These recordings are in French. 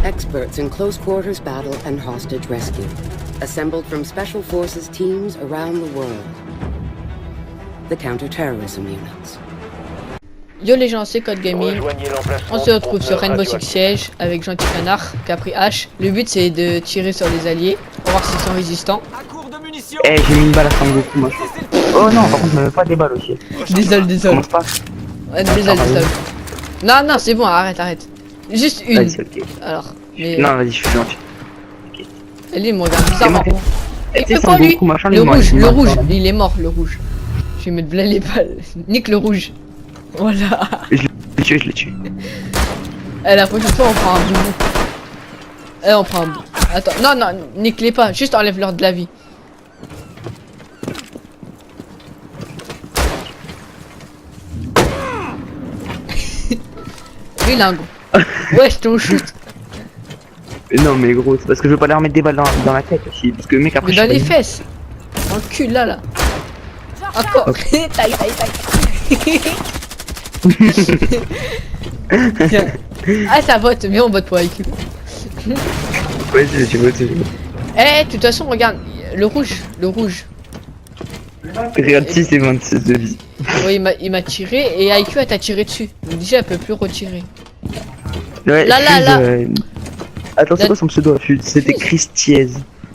experts in close quarters battle and hostage rescue, assembled from special forces teams around the world. The counter-terrorism units. Yo les gens, c'est Code Gaming. On se retrouve sur Rainbow Six Siege avec Gentil Canard qui a pris H. Le but c'est de tirer sur les alliés pour voir s'ils sont résistants. Eh, j'ai mis une balle à Sangoku moi. Oh non, par contre, je me mets pas des balles aussi. Désolé. Commence pas. Ouais, désolé. Non, c'est bon, arrête. Juste une. Okay. Alors, mais... Non, vas-y, je suis gentil. Elle il me regarde bizarrement. Et Il fait quoi lui? Machin, le rouge, il est mort, le rouge. Je vais mettre les balles. Nique le rouge. Voilà. Je l'ai tué. Eh, la prochaine fois on prend un bout. Eh, on prend un bout. Attends, non, nique-les pas, juste enlève-leur de la vie. Lui il a un go. Wesh, ton shoot. Non mais gros, c'est parce que je veux pas leur mettre des balles dans la tête aussi. Parce que le mec après. Mais dans les fesses. Dans le cul là. Encore. Okay. Taille. Ah ça vote, viens on vote pour IQ. Ouais, j'ai voté. Eh, de toute façon regarde, le rouge. Regarde 6 et 26 de vie. Oui il m'a tiré et IQ elle t'a tiré dessus. Donc déjà elle peut plus retirer. Ouais, là. Attends, c'est quoi son pseudo? C'était Christiez.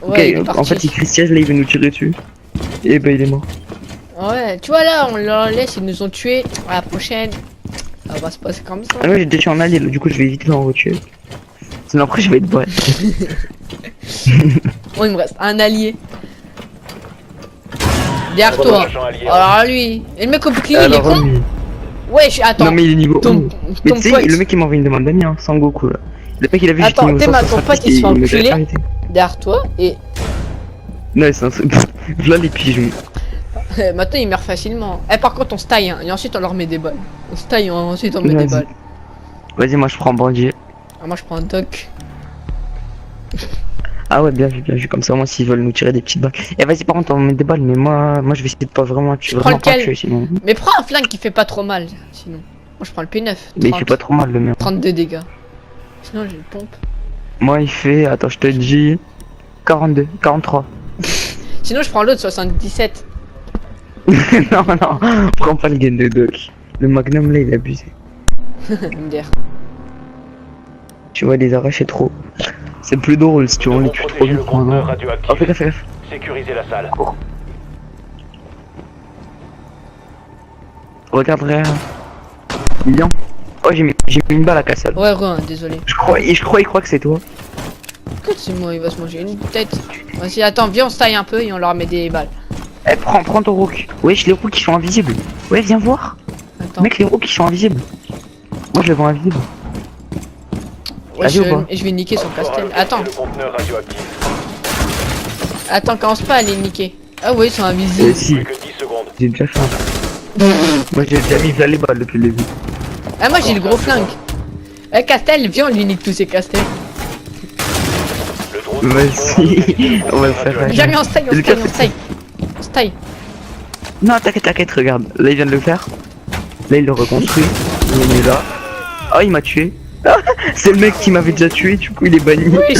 Ouais, ok, en fait c'est Christiez, là il veut nous tirer dessus. Et bah il est mort. Ouais, tu vois là, on leur laisse, ils nous ont tués. À la prochaine, ça va se passer comme ça. Ah ouais, j'étais en allié, du coup je vais éviter d'en retuer. Sinon après je vais être bref. Bon, il me reste un allié. Derrière toi. Alors lui, et le mec au bouclier, il est con. Ouais, attends. Non mais il est niveau 1. Mais tu sais, pote. le mec il m'envoie une demande d'amis, hein, Sangoku là. Le mec il a vu attends, j'étais niveau 100, ton pote il se fait enculer derrière toi et... Non c'est un truc... Là les pigeons. Maintenant il meurt facilement. Eh par contre on se taille hein, et ensuite on leur met des balles. On se taille et ensuite on met des balles. Vas-y moi je prends bandit. Ah, moi je prends un doc. Ah ouais bien vu comme ça moi s'ils veulent nous tirer des petites balles. Et vas-y par contre on va mettre des balles mais moi je vais essayer de pas vraiment tuer. Prends lequel? Sinon... Mais prends un flingue qui fait pas trop mal sinon. Moi je prends le P9. 30, mais il fait pas trop mal le mien. 32 dégâts. Sinon j'ai une pompe. Moi il fait, attends je te dis, 42, 43. Sinon je prends l'autre 77. non, prends pas le gain de doc. Le magnum là il est abusé. MDR. Tu vois les arracher trop. C'est plus drôle si tu vois on les tue trop vite. Oh fais gaffe. Sécuriser la salle. Cours. Regarde derrière. Bien. Oh j'ai mis une balle à Cassel. Ouais désolé. Je crois que c'est toi. Écoute c'est moi, il va se manger une tête. Vas-y attends, viens on se taille un peu et on leur met des balles. Eh prends ton rook. Wesh les rooks qui sont invisibles. Ouais viens voir. Attends. Mec les rooks qui sont invisibles. Moi je les vois invisibles. Ouais, je vais niquer son castel. Attends, commence pas à les niquer. Ah oui, ils sont invisibles. Si. J'ai déjà fait un... Moi j'ai déjà mis les balles depuis le début. Ah moi j'ai le gros flingue. Eh Castel, viens on lui nique tous ces castels. Vas-y, on va le faire. Viens on se taille. Non t'inquiète, regarde. Là il vient de le faire. Là il le reconstruit. Il est là. Oh il m'a tué. C'est le mec qui m'avait déjà tué, du coup il est banni. Oui,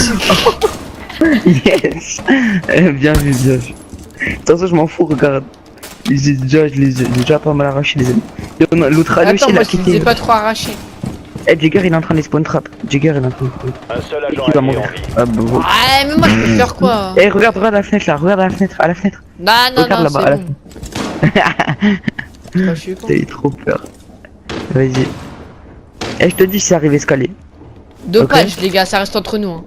yes. Bien vu. De toute façon je m'en fous, regarde. Je les ai déjà pas mal arraché les amis. L'autre allié aussi attends, il moi a je les quitté. ai pas trop arrachés. Eh Jagger il est en train de spawn trap. Un seul agent Qui va allié mourir. en vie. Ah bah bon. Ouais mais moi je peux faire quoi? Eh regarde à la fenêtre là, regarde à la fenêtre. Non, regarde là-bas, à la c'est bon. Je suis con. T'as eu trop peur. Vas-y. Eh je te dis c'est arrivé escalier. Dopage les gars, ça reste entre nous hein.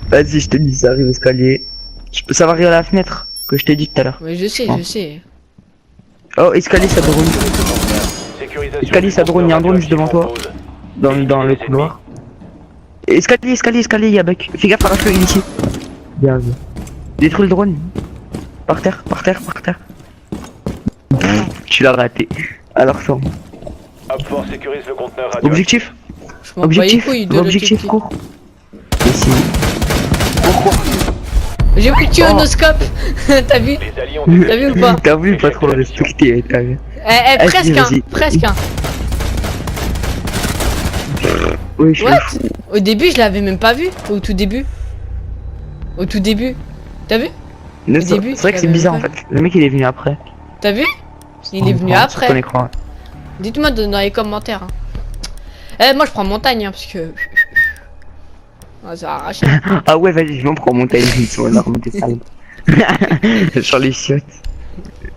Vas-y je te dis ça arrive escalier. Ça va arriver à la fenêtre que je t'ai dit tout à l'heure. Oui je sais. Oh escalier ça drone. Escalier ça drone, il y a un drone juste devant toi. Dans le couloir. Escalier, il y a Buck. Fais gaffe, arrache-le, il est ici. Bien vu. Détruis le drone. Par terre. Tu l'as raté. Alors ça. Upfort sécurise le conteneur Objectif. Je m'en bats les couilles de Objectif court. Ici. Cours. J'ai pris le tuonoscope. T'as vu? T'as vu ou pas? T'as vu pas trop le respecter, t'as vu. Presque un. Oui, je What? suis fou. Au début, je l'avais même pas vu. Au tout début. Au tout début. T'as vu? Mais Au début, c'est vrai que je c'est l'avais bizarre en même fait. Le mec il est venu après. T'as vu? Il est venu Sur ton après. écran. Dites-moi dans les commentaires. Hein. Moi, je prends montagne, hein, parce que... Ah, ça va arracher. Ah ouais, vas-y, je m'en prends mon timing sur l'arme des salles. Sur les chiottes.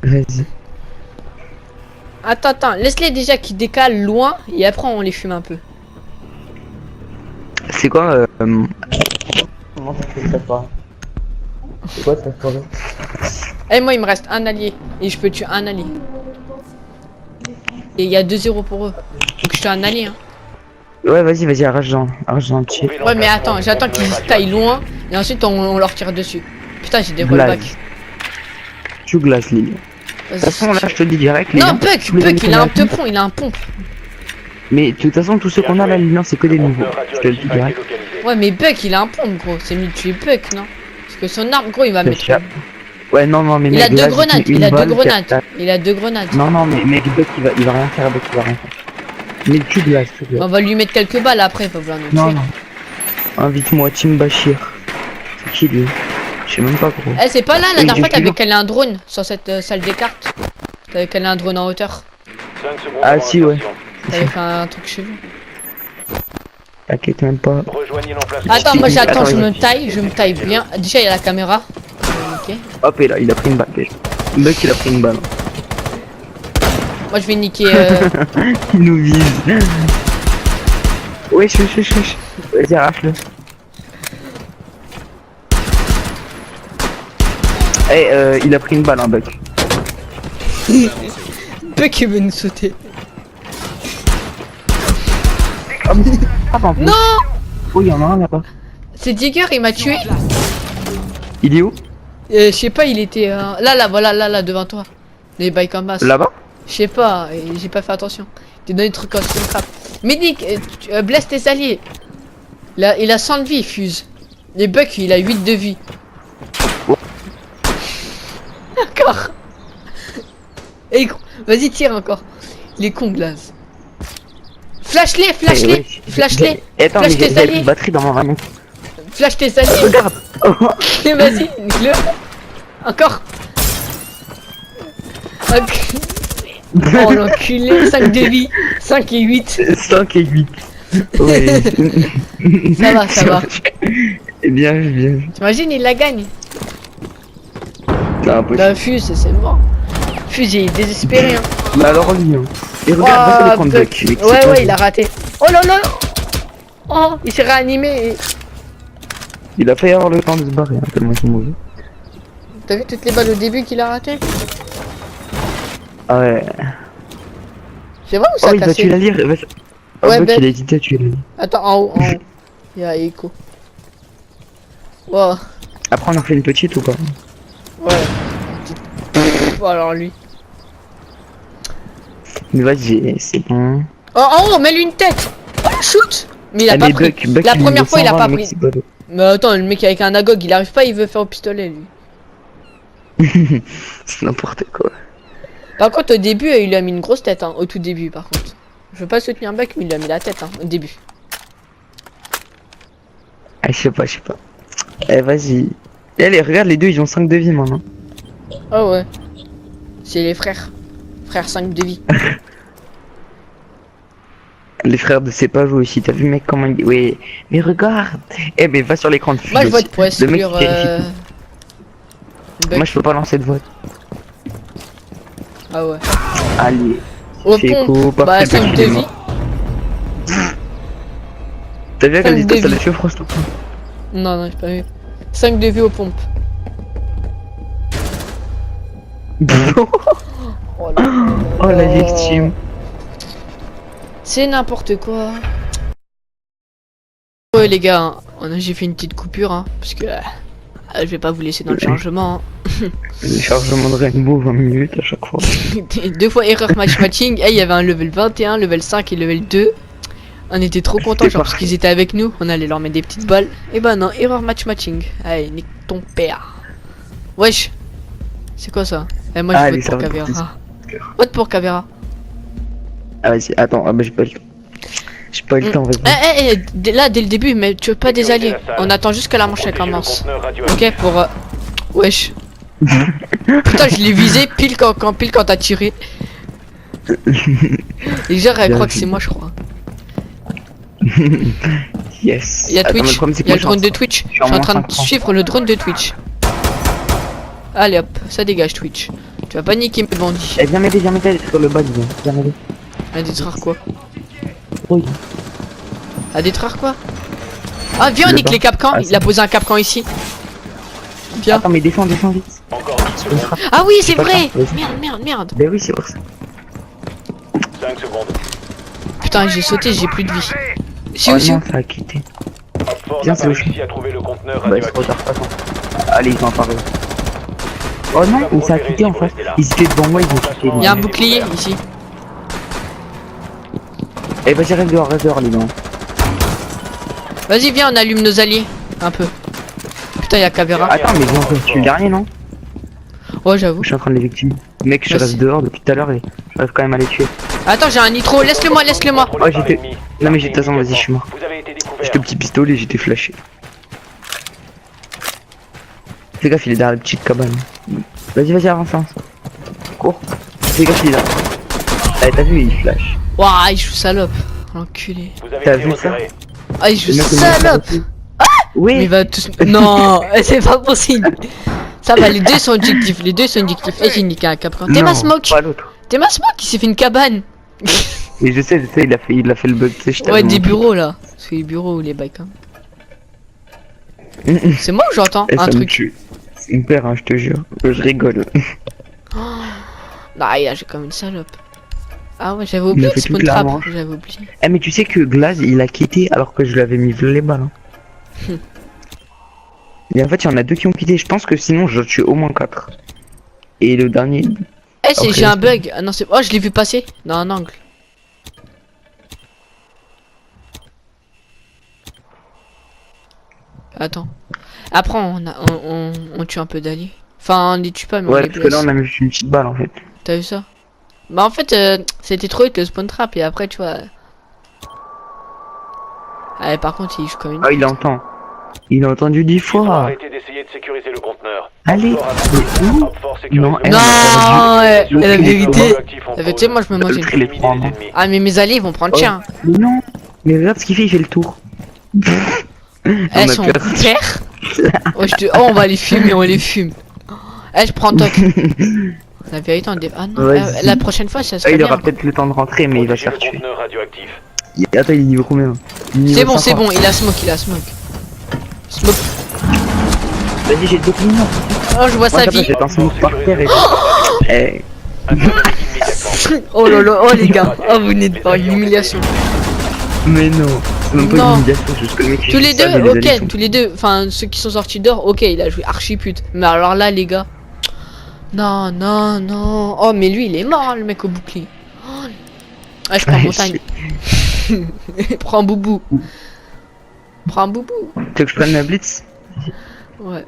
Vas-y. Attends, laisse-les déjà qui décalent loin, et après on les fume un peu. C'est quoi Comment ça fait ça pas? C'est quoi ça soirée? Eh, moi, il me reste un allié, et je peux tuer un allié. Et il y a 2-0 pour eux. Donc je tue un allié, hein. Ouais, vas-y, arrache-en un petit. Ouais, mais attends, j'attends qu'ils taillent loin, et ensuite on leur tire dessus. Putain, j'ai des Glace. rollbacks. Tu glaces, Lily. De toute façon, là, je te le dis direct. Non, Lilian, Buck, tous les Buck, amis il qu'on a un fait- teupon, il a un pompe. Mais de toute façon, tous ceux qu'on a là, Lilian, c'est que des nouveaux. Je te le dis direct. Ouais, mais Buck, il a un pompe, gros. C'est mieux de tuer Buck, non? Parce que son arme, gros, il va mettre... Ouais, non, mais Il a mec, deux là, grenades, j'ai une il a deux balle, grenades. quatre- Il a 2 grenades. Non, mais mec, Buck, il va rien faire, Buck, il va rien faire. Mais tu glaces. On va lui mettre quelques balles après, il va vouloir nous Non, tuer. Invite-moi, Team Bachir. C'est qui lui? Je sais même pas, gros. Eh, c'est pas là, la Oui, dernière fois, j'ai t'avais toujours- calé un drone sur cette salle des cartes. T'avais calé un drone en hauteur. 5 secondes Ah, avant si, ouais. insertion. T'avais fait un truc chelou. T'inquiète même pas. Rejoignez l'emplacement. Attends, moi j'attends, Attends, je il- me taille bien. Déjà, il y a la caméra. Ok. Hop, et là, il a pris une balle déjà. Buck, il a pris une balle. Moi, je vais niquer. Il nous vise. Wesh. Vas-y, arrache-le. Eh, il a pris une balle, hein, Buck. Buck, il veut nous sauter. Ah, en plus. Non! Oh, il y en a un là-bas. C'est Digger, il m'a tué. Il est où? Je sais pas, il était. Là, voilà, là, devant toi. Les bikes en masse. Là-bas? Je sais pas, j'ai pas fait attention. T'es dans des trucs en crap. Médic, blesse tes alliés. Il a 100 de vie, Fuse. Les Buck, il a 8 de vie. Encore. Et gros, vas-y, tire encore. Il est con, Glace. Flash-les. Flash-les. Attends, Flash mais tes j'ai alliés. une batterie dans mon rayon. Flash tes alliés. Regarde. Et vas-y, nique-le. Encore. Ok. Oh l'enculé, 5 de vie. 5 et 8. 5 et 8. Ouais. Ça va. Bien. T'imagines, il la gagne. C'est impossible. Bah, Fuse, c'est mort. Fuse, il est désespéré. Hein. Bah alors, lui, hein. Et regarde, va sur l'écran de Buck. Buck. mec, c'est Ouais, pas il a raté. Oh là là. Oh, il s'est réanimé. Il a failli avoir le temps de se barrer, hein, tellement ils sont mauvais. T'as vu toutes les balles au début qu'il a raté? Ah ouais. C'est vrai ou ça Oh, a il va tuer cassé? la lyre. Ouais, Buck, Buck. il a hésité à tuer la lyre. Attends, en haut. Il y a Echo. Wow. Après, on en fait une petite ou pas? Ouais. Bon, alors lui. Mais vas-y, c'est bon. Oh, en haut, mets-lui une tête. Oh, shoot. Mais il a Ah, pas mais pris. Buck, La il première est fois, il a 120, pas le mec, pris. c'est pas Mais attends, le mec avec un agog, il arrive pas, il veut faire au pistolet, lui. c'est n'importe quoi. Par contre, au début, il lui a mis une grosse tête, hein. Au tout début, par contre. Je veux pas soutenir Buck, mais il lui a mis la tête, hein, au début. Ah, je sais pas. Eh, vas-y. Et allez, regarde, les deux, ils ont 5 de vie maintenant. Oh ouais. C'est les frères. Frères 5 de vie. Les frères de Cepage aussi, t'as vu, mec, comment il... Oui, mais regarde. Eh, mais va sur l'écran de Fuse Moi, je aussi. vote pour Le mec, exclure. Buck. Moi, je peux pas lancer de vote. Ah ouais. Allez. Au C'est pompe, cool, bah parfait, 5 Buck, de il est vie. mort. T'as vu à quelle Cinq de distance ça vie. l'a fait Frost ou pas? Non, j'ai pas vu. 5 de vie aux pompes. Oh là. Oh, la victime. C'est n'importe quoi. Ouais les gars, hein, j'ai fait une petite coupure hein, parce que je vais pas vous laisser dans le chargement. Hein. Le chargement de Rainbow 20 minutes à chaque fois. 2 fois erreur matching. Il y avait un level 21, level 5 et level 2. On était trop contents genre parce qu'ils étaient avec nous. On allait leur mettre des petites balles. Et bah non, erreur matching. Allez, nique ton père. Wesh. C'est quoi ça? Eh, moi je Allez, vote ça pour va, Caveira. Vote pour Caveira. Ah, vas-y, attends, ah, bah j'ai pas le temps. J'ai pas eu le temps, vas-y. Là, dès le début, mais tu veux pas des alliés. On attend juste que la manche elle commence. Ok, pour... Wesh. Putain, je l'ai visé pile quand t'as tiré. Les gens, elle croient que c'est moi, je crois. Yes. Il y a Attends, Twitch, problème, c'est il y a que le moi, drone de Twitch. Je suis en moins train de 5 ans. suivre le drone de Twitch. Allez hop, ça dégage Twitch. Tu vas pas niquer mes bandits. Eh, viens m'aider sur le bas, viens m'aider. À détruire quoi? Oui. À détruire quoi? Ah, viens, on Le nique bas. les capcans. Ah, Il a posé un capcan ici. Viens. Attends, mais descends vite. Encore 10 secondes. Ah oui, c'est Pas vrai. grave, vas-y. Merde. Ben oui, c'est pour ça. 5 secondes. Putain, j'ai sauté, j'ai plus de vie. Si Oh ou si non, ça a quitté. Opfort Viens, n'a c'est pas où réussi à trouver le conteneur Bah, c'est trop radioactif. tard, attends. Allez, ils ont apparu. Oh non, mais ça a quitté en face. Ils étaient devant moi, ils ont quitté. Il y a un bouclier ici. Eh, vas-y, reste dehors, les gars. Vas-y, viens, on allume nos alliés. Un peu. Putain, il y a Caveira. Attends, mais viens, je suis le dernier, non? Ouais, j'avoue. Je suis en train de les victimes. Mec, je Merci. reste dehors depuis tout à l'heure et j'arrive quand même à les tuer. Attends, j'ai un nitro. Laisse-le moi. Oh, j'étais. Non, mais de toute façon, vas-y, je suis mort. Vous avez été découvert. J'étais au petit pistolet, j'étais flashé. Fais gaffe, il est derrière la petite cabane. Vas-y, avance. Cours. Fais gaffe, il est là. Eh, t'as vu, il flash. Ouah, il joue salope. L'enculé. Vous avez T'as été vu ça repéré. Ah, il joue Le mec, salope. Mais il Oui. va tous... Non, c'est pas possible. Ça va, les deux sont objectifs. Et j'ai niqué un capcan. T'es ma Non, smoke. pas l'autre. T'es ma smoke qui s'est fait une cabane. Et je sais, il a fait le bug, tu sais, je Ouais, t'avais des montré. bureaux là. C'est les bureaux ou les bikes. Hein. C'est moi ou j'entends Eh, ça un me truc? tue. C'est une paire, hein, je te jure. Je rigole. Ah, j'ai comme une salope. Ah ouais, j'avais Il oublié a le fait spawn toute la trap. manche. J'avais oublié. Eh, mais tu sais que Glaze, il a quitté alors que je lui avais mis les balles. Hein. Et en fait, il y en a deux qui ont quitté. Je pense que sinon, je tue au moins 4. Et le dernier. Eh, c'est Ok. j'ai un bug. Ah non, c'est. Oh, je l'ai vu passer dans un angle. Attends. Après, on tue un peu d'alliés. Enfin, on les tue pas, mais on Ouais, les parce que là, blesse. on a mis une petite balle en fait. T'as vu ça? Bah, en fait, c'était trop vite le spawn trap. Et après, tu vois. Ah, par contre, il joue comme une. Ah, il entend. Il a entendu 10 fois. Arrêtez d'essayer de sécuriser le conteneur. Allez. Opfort a- Mais où Opfort sécurise Non, le eh, Non, conteneur. ouais, Le la tri- vérité. Radioactif en La vérité, pause. moi, je me mange une. tri- les Éliminez prends, les non. ennemis. Ah, mais mes alliés, ils vont prendre Oh. cher. Mais non. Mais regarde ce qu'il fait, il fait le tour. Elles sont pères. Oh, on va les fumer, on les fume. Eh, je prends toc. La vérité, ah non, Vas-y. la prochaine fois, ça Ah, serait il bien. aura peut-être le temps de rentrer, mais il va se Protégez faire le tuer. conteneur radioactif. Attends, il est niveau combien? Il est niveau C'est bon, 50. il a smoke. Smoke. Vas-y, j'ai 2 millions. Oh, je vois sa vie. J'ai un smoke par terre et. Eh, Intervenez immédiatement. Oh là, oh les gars. Oh, vous n'êtes pas une humiliation. mais non. C'est même pas Non. une humiliation, c'est juste que le mec, il Tous fait les ça, mais deux, alliés sont- ok, tous les deux. Enfin, ceux qui sont sortis dehors, ok, il a joué archi pute. Mais alors là, les gars. Non. Oh, mais lui, il est mort, hein, le mec au bouclier. Oh. Ah, je prends Ouais, montagne. Prends boubou. Prends boubou. Tu veux que je prenne la blitz? Ouais.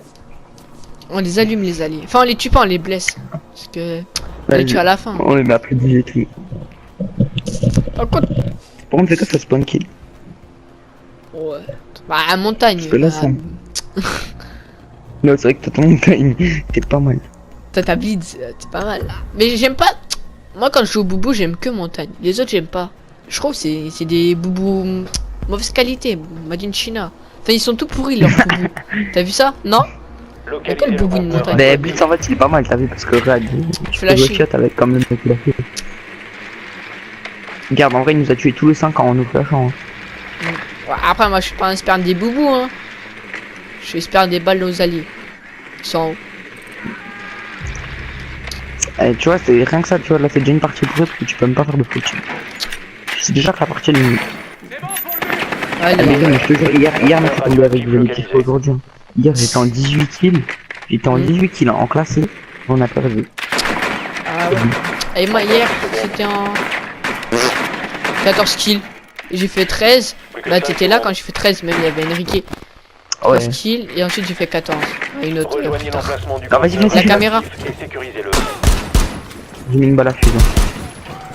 On les allume, les alliés. Enfin, on les tue pas, on les blesse. Parce que. On les Vas-y. tue à la fin. On les met après 10 et tout. Oh, quoi. Par contre, fais quoi, ça spawn kill? Ouais. Bah, à montagne. Parce que là, ça- Non, c'est vrai que t'as ton montagne. T'es pas mal. T'as blitz, c'est pas mal. Mais j'aime pas. Moi, quand je joue au boubou, j'aime que montagne. Les autres, j'aime pas. Je trouve que c'est des boubous mauvaise qualité. Made in China. Enfin, ils sont tout pourris, leurs boubous. T'as vu ça? Non? Localisez Quel le boubou de conteneur montagne? Mais radioactif. blitz en fait, il est pas mal, t'as vu? Parce que regarde, Je fais la le chier. shot avec comme le mec qu'il a fait. Regarde, en vrai, il nous a tué tous les 5 ans en nous flashant. Hein. Ouais, après, moi, je suis pas un expert des boubous, hein. Je suis expert des balles aux alliés. Ils sont en haut. Eh, tu vois, c'est rien que ça, tu vois, là c'est déjà une partie de jeu parce que tu peux même pas faire de footing. C'est déjà que la partie est limite. Ah, mais Allez. non, mais je te jure, hier mec, c'est tombé avec des équipes aujourd'hui. Hein. Hier j'étais en 18 kills. J'étais en 18 kills en classé. On a perdu. Ah ouais. Et moi, hier, c'était en 14 kills. J'ai fait 13. Bah, t'étais là quand j'ai fait 13, même il y avait Enrique. 13 Ouais. kills et ensuite j'ai fait 14. Une autre. Rejoignez putain. l'emplacement du Ah, vas-y, conteneur vas-y, La caméra. radioactif et sécurisez-le. J'ai mis une balle à fusion.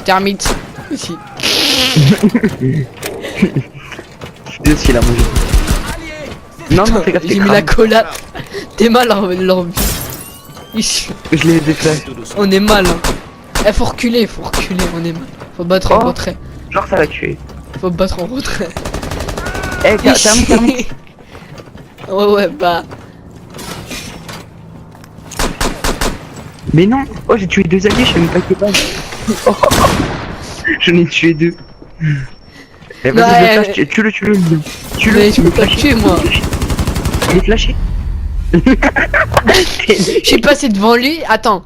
Termite. Ici. Lui aussi il a mangé. Non, non, fais gaffe, J'ai t'es mis la crame. collade. T'es mal leur vie. Ici. Je les ai déflashés. On est mal. Hein. Eh, faut reculer, on est mal. Faut battre en Oh. retrait. Genre ça l'a tué. Faut battre en retrait. Eh, termine. Ouais, bah. Mais non. Oh, j'ai tué 2 alliés, je sais même pas qui est. Oh. J'en ai tué 2. Eh, Ouais. vas-y, je flash, tue-le, tue-le. Tue-le, Mais je peux il est pas le flashé. tuer, moi. Il est flashé. Je suis passé devant lui. Attends.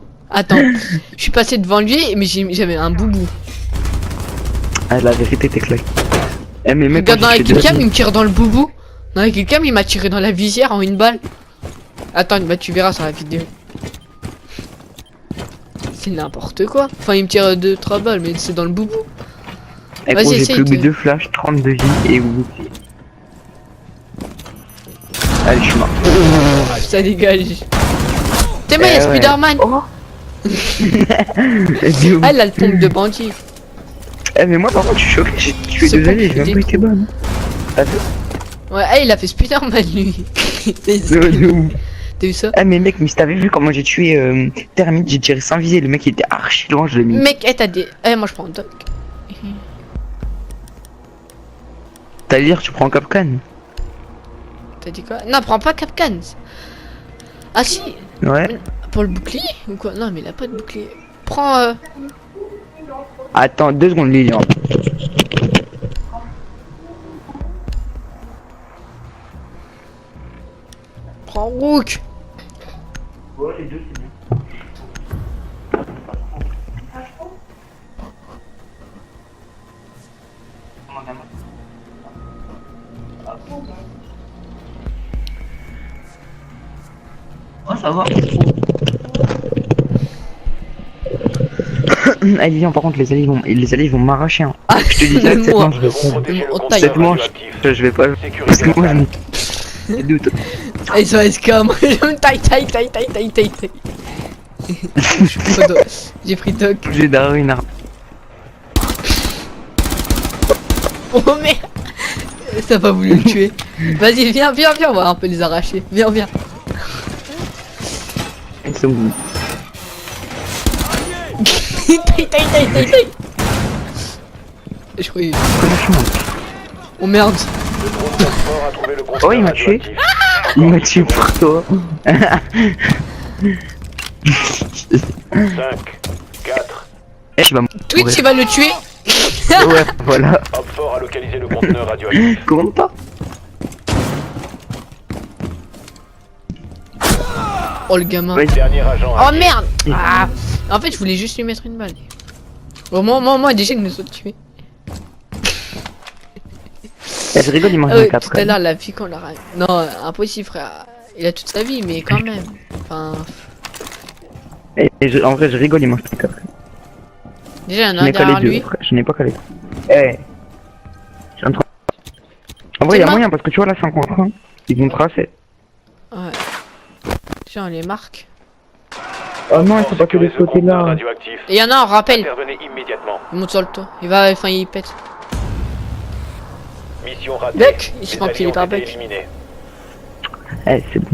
Je suis passé devant lui, mais j'avais un boubou. Ah, la vérité, t'es claqué. Eh, mais mec, Regarde, dans moi, la j'ai tué 2 killcam, il alliés. me tire dans le boubou. Dans la killcam, il m'a tiré dans la visière en une balle. Attends, bah tu verras sur la vidéo. C'est n'importe quoi. Enfin, il me tire 2-3 balles, mais c'est dans le boubou. Eh, Vas-y, gros, j'ai essaye plus que de- 2 flashs, 32 vies et vous. Allez, je suis mort. Ça dégage. T'es mal, y'a ouais. Spider-Man. Oh. Eh, Ah, elle a le pompe de bandit. Eh, mais moi, par contre, je suis choqué. J'ai tué C'est 2 pas alliés, que j'ai même des pas été trous. bonne. T'as vu? Ouais, ah, il a fait Spider-Man lui. De ouf. T'as vu ça? Ah mais mec, mais si t'avais vu comment j'ai tué Termite, j'ai tiré sans viser, le mec il était archi loin, je l'ai mis. Mec, t'as des. Eh, moi je prends un doc. T'allais dire tu prends Capcan? T'as dit quoi? Non, prends pas Capcan. Ah si, Ouais. pour le bouclier ou quoi? Non, mais il a pas de bouclier. Prends. Attends, 2 secondes Lilian. Prends Rook. Ouais, les 2 c'est bien. Oh ça va. Allez viens, par contre les alliés vont m'arracher hein. Ah, Je te dis ça, même cette moi. manche je vais prendre. Protégez le On conteneur taille. Cette manche, radioactif. je vais pas. Parce Sécurisez que le moi contact. j'ai des doutes. Ah, ils sont escam. Je me taille. J'ai pris doc. J'ai d'arrêter une arme. Oh merde. T'as pas voulu le tuer. Vas-y, viens, on va un peu les arracher. Viens. Ils sont où? taille. Je croyais. Oh merde. Le drone transport a trouvé le conteneur Oh, il m'a tué. radioactif. Il m'a tué pour toi. 5, 4. Eh, tu vas Twitch, il va le tuer. Ouais, voilà. Hopfort a localisé le conteneur radioactif. Comment pas? Oh le gamin. Ouais. Dernier agent. Oh merde. Ah. En fait, je voulais juste lui mettre une balle. Au moins, déjà, il nous a tués. Eh, je rigole, il mange Ah ouais, un 4. tout à l'heure, la vie qu'on l'a. Non, impossible, frère. Il a toute sa vie, mais quand même. Enfin, En vrai, je rigole, il mange un 4. déjà, il y en Je a un n'ai pas derrière les deux, lui. frère. Je n'ai pas qu'à les. Eh. Je suis en train. En vrai, il y a Tellement- moyen parce que tu vois, là, 5 contre 1. Ils vont tracer. Ouais. Déjà, on les marque. Oh non, il faut pas que de ce côté-là. Radioactif. Et il y en a un, rappel. Intervenez immédiatement. Il monte sur le toit. Il va. Enfin, il pète. Mission ratée. Buck, il se Les prend alliés enculer ont par été Buck. éliminés. Eh, c'est bon.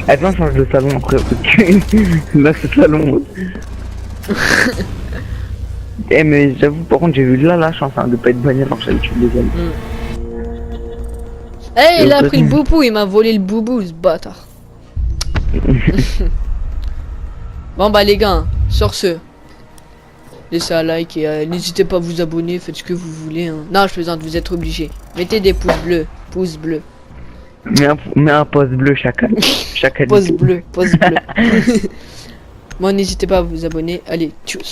Eh, viens, on change de salon après. Là, c'est salon. Eh, mais j'avoue, par contre, j'ai eu là la chance hein, de pas être banni alors que j'avais tué les amis. Eh, il a Et pris le boubou. Il m'a volé le boubou, ce bâtard. Bon, bah, les gars, sur ce. Laissez un like et n'hésitez pas à vous abonner, faites ce que vous voulez. Hein. Non, je plaisante, vous êtes obligés. Mettez des pouces bleus. Pouces bleus. Mets un poste bleu chaque année. Chaque année. Pouce bleu. Pouce bleu. Bon, n'hésitez pas à vous abonner. Allez, tchuss.